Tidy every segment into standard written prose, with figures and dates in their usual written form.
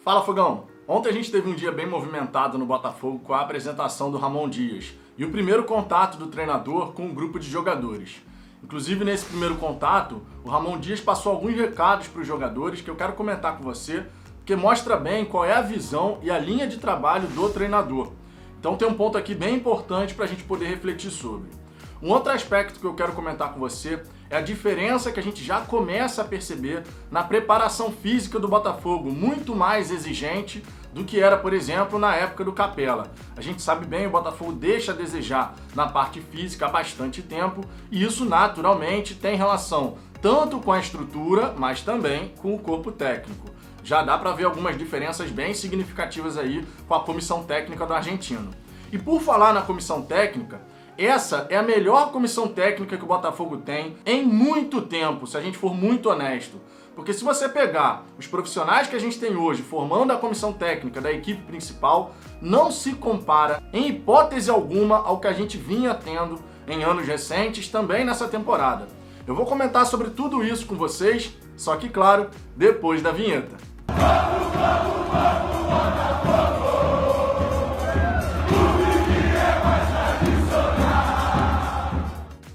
Fala, Fogão! Ontem a gente teve um dia bem movimentado no Botafogo com a apresentação do Ramon Dias e o primeiro contato do treinador com um grupo de jogadores. Inclusive, nesse primeiro contato, o Ramon Dias passou alguns recados para os jogadores que eu quero comentar com você, porque mostra bem qual é a visão e a linha de trabalho do treinador. Então tem um ponto aqui bem importante para a gente poder refletir sobre. Um outro aspecto que eu quero comentar com você é a diferença que a gente já começa a perceber na preparação física do Botafogo, muito mais exigente do que era, por exemplo, na época do Capella. A gente sabe bem, o Botafogo deixa a desejar na parte física há bastante tempo e isso naturalmente tem relação tanto com a estrutura, mas também com o corpo técnico. Já dá para ver algumas diferenças bem significativas aí com a comissão técnica do argentino. E por falar na comissão técnica, essa é a melhor comissão técnica que o Botafogo tem em muito tempo, se a gente for muito honesto. Porque se você pegar os profissionais que a gente tem hoje formando a comissão técnica da equipe principal, não se compara em hipótese alguma ao que a gente vinha tendo em anos recentes, também nessa temporada. Eu vou comentar sobre tudo isso com vocês, só que claro, depois da vinheta.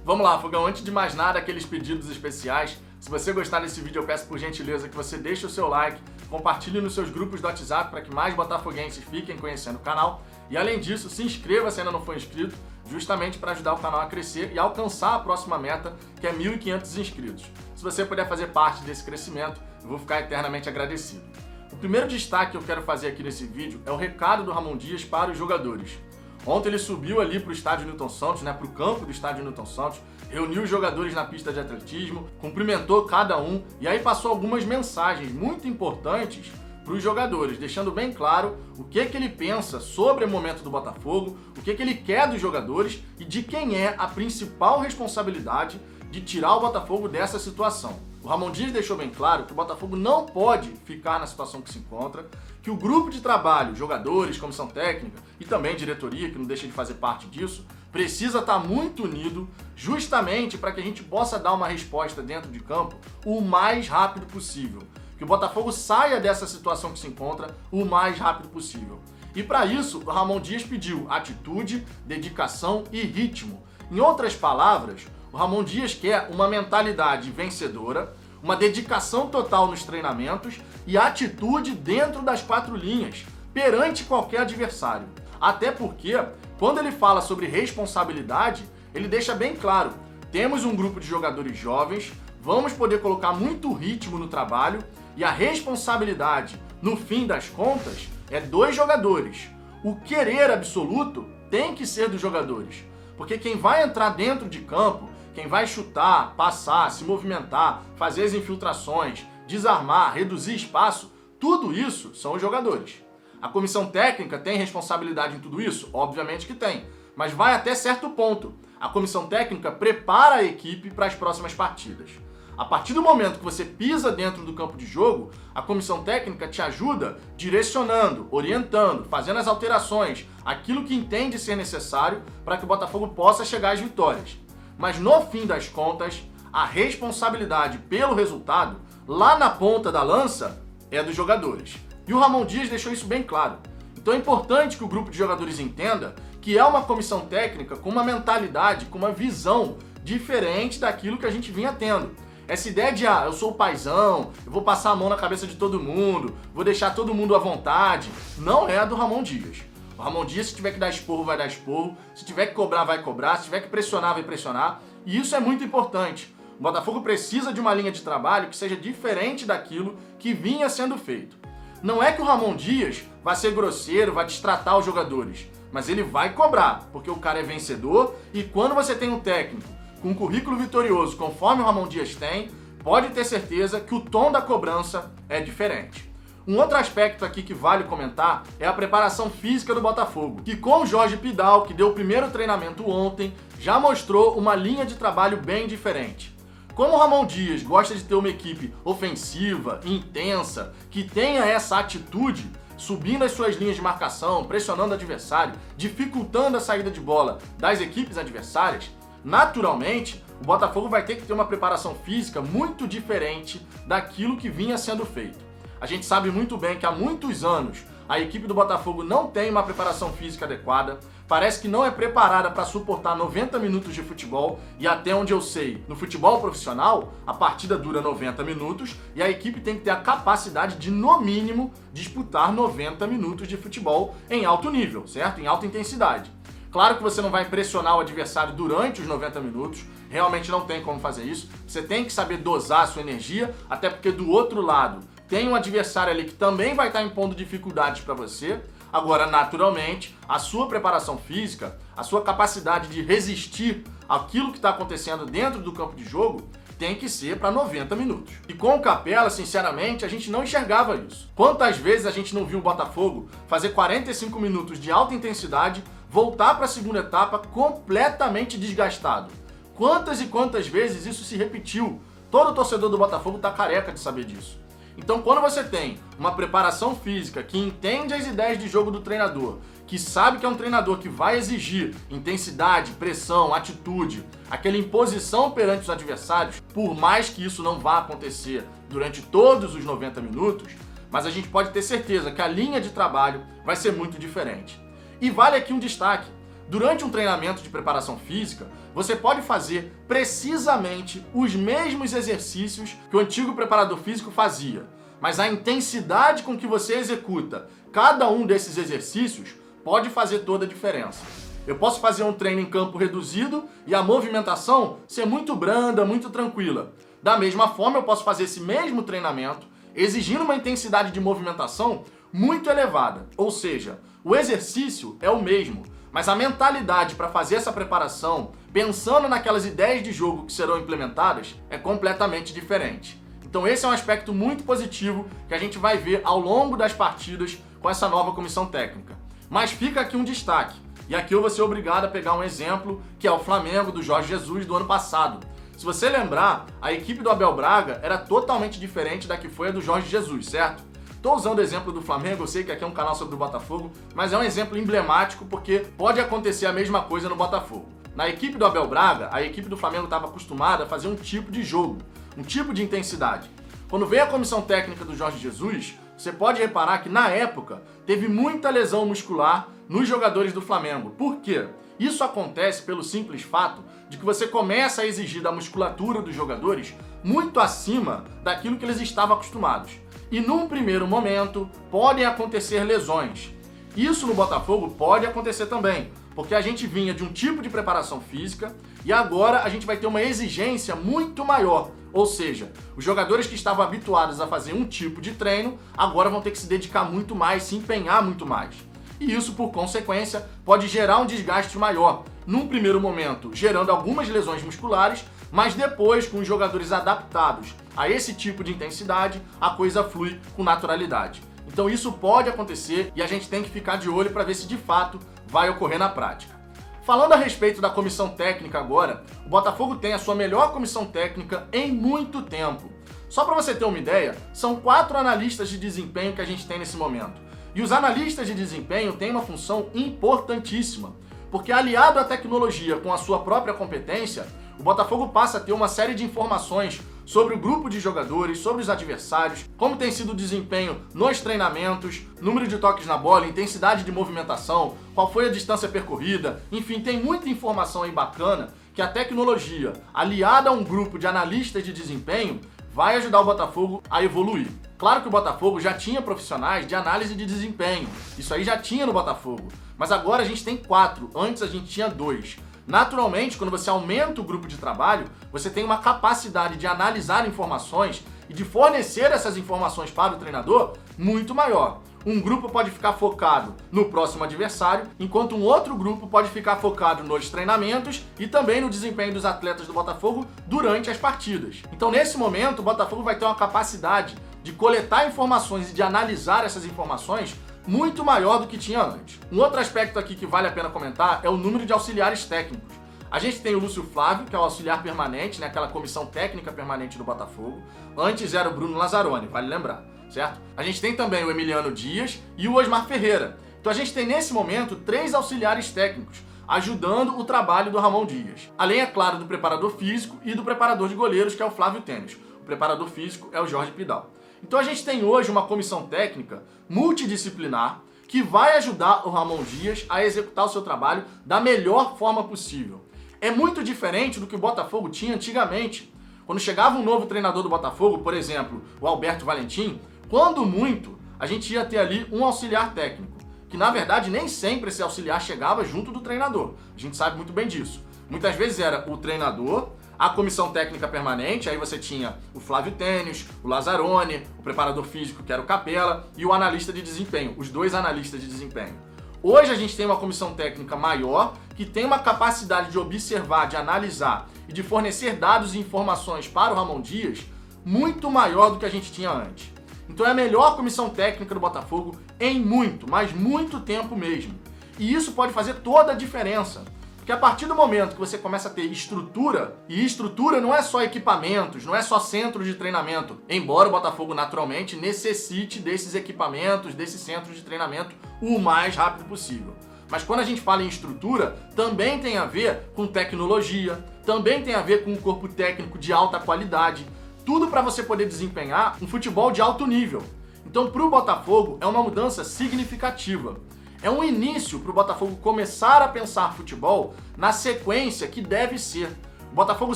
Vamos lá, Fogão, antes de mais nada, aqueles pedidos especiais. Se você gostar desse vídeo, eu peço por gentileza que você deixe o seu like, compartilhe nos seus grupos do WhatsApp para que mais botafoguenses fiquem conhecendo o canal. E além disso, se inscreva se ainda não for inscrito, justamente para ajudar o canal a crescer e alcançar a próxima meta, que é 1.500 inscritos. Se você puder fazer parte desse crescimento, eu vou ficar eternamente agradecido. O primeiro destaque que eu quero fazer aqui nesse vídeo é o recado do Ramon Dias para os jogadores. Ontem ele subiu ali para o estádio Newton Santos, para o campo do estádio Newton Santos, reuniu os jogadores na pista de atletismo, cumprimentou cada um e aí passou algumas mensagens muito importantes para os jogadores, deixando bem claro o que ele pensa sobre o momento do Botafogo, o que ele quer dos jogadores e de quem é a principal responsabilidade de tirar o Botafogo dessa situação. O Ramon Dias deixou bem claro que o Botafogo não pode ficar na situação que se encontra, que o grupo de trabalho, jogadores, comissão técnica e também diretoria, que não deixa de fazer parte disso, precisa estar muito unido justamente para que a gente possa dar uma resposta dentro de campo o mais rápido possível. Que o Botafogo saia dessa situação que se encontra o mais rápido possível. E para isso, o Ramon Dias pediu atitude, dedicação e ritmo. Em outras palavras, o Ramon Dias quer uma mentalidade vencedora, uma dedicação total nos treinamentos e atitude dentro das quatro linhas, perante qualquer adversário. Até porque, quando ele fala sobre responsabilidade, ele deixa bem claro, temos um grupo de jogadores jovens, vamos poder colocar muito ritmo no trabalho e a responsabilidade, no fim das contas, é dos jogadores. O querer absoluto tem que ser dos jogadores, porque quem vai entrar dentro de campo, quem vai chutar, passar, se movimentar, fazer as infiltrações, desarmar, reduzir espaço, tudo isso são os jogadores. A comissão técnica tem responsabilidade em tudo isso? Obviamente que tem, mas vai até certo ponto. A comissão técnica prepara a equipe para as próximas partidas. A partir do momento que você pisa dentro do campo de jogo, a comissão técnica te ajuda direcionando, orientando, fazendo as alterações, aquilo que entende ser necessário para que o Botafogo possa chegar às vitórias. Mas no fim das contas, a responsabilidade pelo resultado, lá na ponta da lança, é dos jogadores. E o Ramon Dias deixou isso bem claro. Então é importante que o grupo de jogadores entenda que é uma comissão técnica com uma mentalidade, com uma visão diferente daquilo que a gente vinha tendo. Essa ideia de, eu sou o paizão, eu vou passar a mão na cabeça de todo mundo, vou deixar todo mundo à vontade, não é a do Ramon Dias. O Ramon Dias, se tiver que dar esporro, vai dar esporro. Se tiver que cobrar, vai cobrar. Se tiver que pressionar, vai pressionar. E isso é muito importante. O Botafogo precisa de uma linha de trabalho que seja diferente daquilo que vinha sendo feito. Não é que o Ramon Dias vai ser grosseiro, vai destratar os jogadores. Mas ele vai cobrar, porque o cara é vencedor. E quando você tem um técnico com um currículo vitorioso, conforme o Ramon Dias tem, pode ter certeza que o tom da cobrança é diferente. Um outro aspecto aqui que vale comentar é a preparação física do Botafogo, que com o Jorge Pidal, que deu o primeiro treinamento ontem, já mostrou uma linha de trabalho bem diferente. Como o Ramon Dias gosta de ter uma equipe ofensiva, intensa, que tenha essa atitude, subindo as suas linhas de marcação, pressionando o adversário, dificultando a saída de bola das equipes adversárias, naturalmente, o Botafogo vai ter que ter uma preparação física muito diferente daquilo que vinha sendo feito. A gente sabe muito bem que há muitos anos a equipe do Botafogo não tem uma preparação física adequada, parece que não é preparada para suportar 90 minutos de futebol, e até onde eu sei, no futebol profissional, a partida dura 90 minutos e a equipe tem que ter a capacidade de, no mínimo, disputar 90 minutos de futebol em alto nível, certo? Em alta intensidade. Claro que você não vai pressionar o adversário durante os 90 minutos, realmente não tem como fazer isso. Você tem que saber dosar a sua energia, até porque do outro lado tem um adversário ali que também vai estar impondo dificuldades para você. Agora, naturalmente, a sua preparação física, a sua capacidade de resistir àquilo que está acontecendo dentro do campo de jogo, tem que ser para 90 minutos. E com o Capela, sinceramente, a gente não enxergava isso. Quantas vezes a gente não viu o Botafogo fazer 45 minutos de alta intensidade, voltar para a segunda etapa completamente desgastado? Quantas e quantas vezes isso se repetiu? Todo torcedor do Botafogo está careca de saber disso. Então, quando você tem uma preparação física que entende as ideias de jogo do treinador, que sabe que é um treinador que vai exigir intensidade, pressão, atitude, aquela imposição perante os adversários, por mais que isso não vá acontecer durante todos os 90 minutos, mas a gente pode ter certeza que a linha de trabalho vai ser muito diferente. E vale aqui um destaque. Durante um treinamento de preparação física, você pode fazer precisamente os mesmos exercícios que o antigo preparador físico fazia, mas a intensidade com que você executa cada um desses exercícios pode fazer toda a diferença. Eu posso fazer um treino em campo reduzido e a movimentação ser muito branda, muito tranquila. Da mesma forma, eu posso fazer esse mesmo treinamento exigindo uma intensidade de movimentação muito elevada, ou seja, o exercício é o mesmo, mas a mentalidade para fazer essa preparação, pensando naquelas ideias de jogo que serão implementadas, é completamente diferente. Então esse é um aspecto muito positivo que a gente vai ver ao longo das partidas com essa nova comissão técnica. Mas fica aqui um destaque, e aqui eu vou ser obrigado a pegar um exemplo, que é o Flamengo do Jorge Jesus do ano passado. Se você lembrar, a equipe do Abel Braga era totalmente diferente da que foi a do Jorge Jesus, certo? Estou usando o exemplo do Flamengo, eu sei que aqui é um canal sobre o Botafogo, mas é um exemplo emblemático porque pode acontecer a mesma coisa no Botafogo. Na equipe do Abel Braga, a equipe do Flamengo estava acostumada a fazer um tipo de jogo, um tipo de intensidade. Quando veio a comissão técnica do Jorge Jesus, você pode reparar que na época teve muita lesão muscular nos jogadores do Flamengo. Por quê? Isso acontece pelo simples fato de que você começa a exigir da musculatura dos jogadores muito acima daquilo que eles estavam acostumados. E num primeiro momento podem acontecer lesões. Isso no Botafogo pode acontecer também, porque a gente vinha de um tipo de preparação física e agora a gente vai ter uma exigência muito maior. Ou seja, os jogadores que estavam habituados a fazer um tipo de treino agora vão ter que se dedicar muito mais, se empenhar muito mais. E isso, por consequência, pode gerar um desgaste maior. Num primeiro momento, gerando algumas lesões musculares, mas depois, com os jogadores adaptados a esse tipo de intensidade, a coisa flui com naturalidade. Então isso pode acontecer e a gente tem que ficar de olho para ver se de fato vai ocorrer na prática. Falando a respeito da comissão técnica agora, o Botafogo tem a sua melhor comissão técnica em muito tempo. Só para você ter uma ideia, são 4 analistas de desempenho que a gente tem nesse momento. E os analistas de desempenho têm uma função importantíssima, porque aliado à tecnologia com a sua própria competência, o Botafogo passa a ter uma série de informações sobre o grupo de jogadores, sobre os adversários, como tem sido o desempenho nos treinamentos, número de toques na bola, intensidade de movimentação, qual foi a distância percorrida, enfim, tem muita informação aí bacana que a tecnologia, aliada a um grupo de analistas de desempenho, vai ajudar o Botafogo a evoluir. Claro que o Botafogo já tinha profissionais de análise de desempenho, isso aí já tinha no Botafogo, mas agora a gente tem 4, antes a gente tinha 2. Naturalmente, quando você aumenta o grupo de trabalho, você tem uma capacidade de analisar informações e de fornecer essas informações para o treinador muito maior. Um grupo pode ficar focado no próximo adversário, enquanto um outro grupo pode ficar focado nos treinamentos e também no desempenho dos atletas do Botafogo durante as partidas. Então, nesse momento, o Botafogo vai ter uma capacidade de coletar informações e de analisar essas informações muito maior do que tinha antes. Um outro aspecto aqui que vale a pena comentar é o número de auxiliares técnicos. A gente tem o Lúcio Flávio, que é o auxiliar permanente, né, aquela comissão técnica permanente do Botafogo. Antes era o Bruno Lazzaroni, vale lembrar, certo? A gente tem também o Emiliano Dias e o Osmar Ferreira. Então a gente tem nesse momento 3 auxiliares técnicos ajudando o trabalho do Ramon Dias. Além, é claro, do preparador físico e do preparador de goleiros, que é o Flávio Tênis. O preparador físico é o Jorge Pidal. Então a gente tem hoje uma comissão técnica multidisciplinar que vai ajudar o Ramon Dias a executar o seu trabalho da melhor forma possível. É muito diferente do que o Botafogo tinha antigamente. Quando chegava um novo treinador do Botafogo, por exemplo, o Alberto Valentim, quando muito, a gente ia ter ali um auxiliar técnico, que na verdade nem sempre esse auxiliar chegava junto do treinador. A gente sabe muito bem disso. Muitas vezes era o treinador, a comissão técnica permanente, aí você tinha o Flávio Tênis, o Lazzaroni, o preparador físico, que era o Capella, e o analista de desempenho, os dois analistas de desempenho. Hoje a gente tem uma comissão técnica maior, que tem uma capacidade de observar, de analisar e de fornecer dados e informações para o Ramon Dias muito maior do que a gente tinha antes. Então é a melhor comissão técnica do Botafogo em muito, mas muito tempo mesmo. E isso pode fazer toda a diferença. Porque a partir do momento que você começa a ter estrutura, e estrutura não é só equipamentos, não é só centro de treinamento, embora o Botafogo naturalmente necessite desses equipamentos, desses centros de treinamento o mais rápido possível. Mas quando a gente fala em estrutura, também tem a ver com tecnologia, também tem a ver com um corpo técnico de alta qualidade, tudo para você poder desempenhar um futebol de alto nível. Então para o Botafogo é uma mudança significativa. É um início para o Botafogo começar a pensar futebol na sequência que deve ser. O Botafogo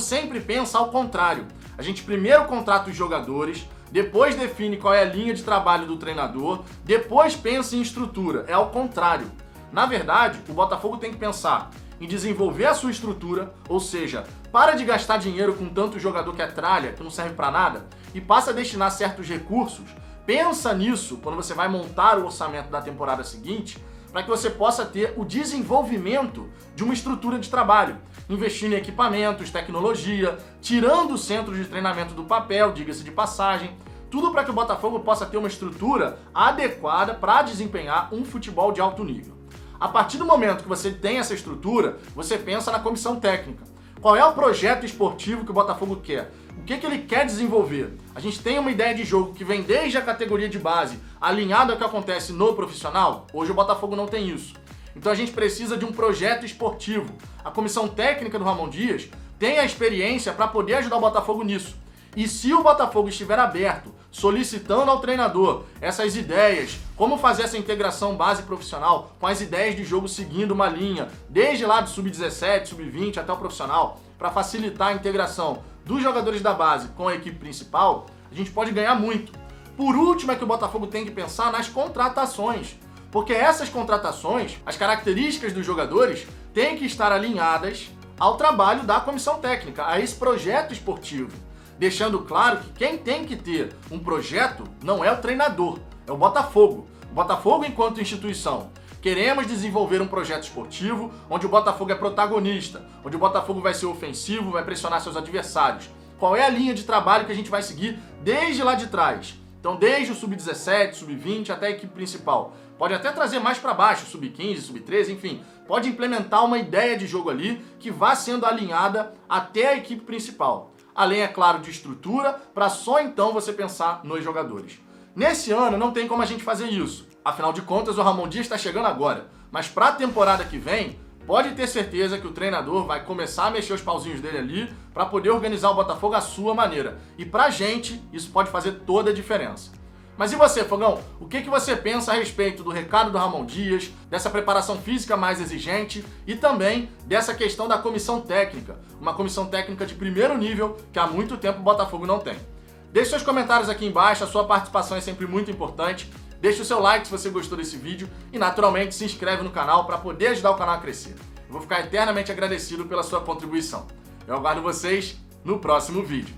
sempre pensa ao contrário. A gente primeiro contrata os jogadores, depois define qual é a linha de trabalho do treinador, depois pensa em estrutura. É ao contrário. Na verdade, o Botafogo tem que pensar em desenvolver a sua estrutura, ou seja, para de gastar dinheiro com tanto jogador que é tralha, que não serve para nada, e passa a destinar certos recursos. Pensa nisso quando você vai montar o orçamento da temporada seguinte, para que você possa ter o desenvolvimento de uma estrutura de trabalho, investindo em equipamentos, tecnologia, tirando o centro de treinamento do papel, diga-se de passagem, tudo para que o Botafogo possa ter uma estrutura adequada para desempenhar um futebol de alto nível. A partir do momento que você tem essa estrutura, você pensa na comissão técnica. Qual é o projeto esportivo que o Botafogo quer? O que ele quer desenvolver? A gente tem uma ideia de jogo que vem desde a categoria de base, alinhado ao que acontece no profissional. Hoje o Botafogo não tem isso. Então a gente precisa de um projeto esportivo. A comissão técnica do Ramon Dias tem a experiência para poder ajudar o Botafogo nisso. E se o Botafogo estiver aberto, solicitando ao treinador essas ideias, como fazer essa integração base profissional com as ideias de jogo seguindo uma linha, desde lá do sub-17, sub-20 até o profissional, para facilitar a integração dos jogadores da base com a equipe principal, a gente pode ganhar muito. Por último é que o Botafogo tem que pensar nas contratações, porque essas contratações, as características dos jogadores, têm que estar alinhadas ao trabalho da comissão técnica, a esse projeto esportivo. Deixando claro que quem tem que ter um projeto não é o treinador, é o Botafogo. O Botafogo enquanto instituição. Queremos desenvolver um projeto esportivo onde o Botafogo é protagonista, onde o Botafogo vai ser ofensivo, vai pressionar seus adversários. Qual é a linha de trabalho que a gente vai seguir desde lá de trás? Então, desde o sub-17, sub-20 até a equipe principal. Pode até trazer mais para baixo, sub-15, sub-13, enfim. Pode implementar uma ideia de jogo ali que vá sendo alinhada até a equipe principal. Além, é claro, de estrutura, para só então você pensar nos jogadores. Nesse ano não tem como a gente fazer isso. Afinal de contas, o Ramon Dias está chegando agora. Mas para a temporada que vem, pode ter certeza que o treinador vai começar a mexer os pauzinhos dele ali para poder organizar o Botafogo à sua maneira. E pra gente, isso pode fazer toda a diferença. Mas e você, Fogão? O que você pensa a respeito do recado do Ramon Dias, dessa preparação física mais exigente e também dessa questão da comissão técnica? Uma comissão técnica de primeiro nível que há muito tempo o Botafogo não tem. Deixe seus comentários aqui embaixo, a sua participação é sempre muito importante. Deixe o seu like se você gostou desse vídeo e, naturalmente, se inscreve no canal para poder ajudar o canal a crescer. Eu vou ficar eternamente agradecido pela sua contribuição. Eu aguardo vocês no próximo vídeo.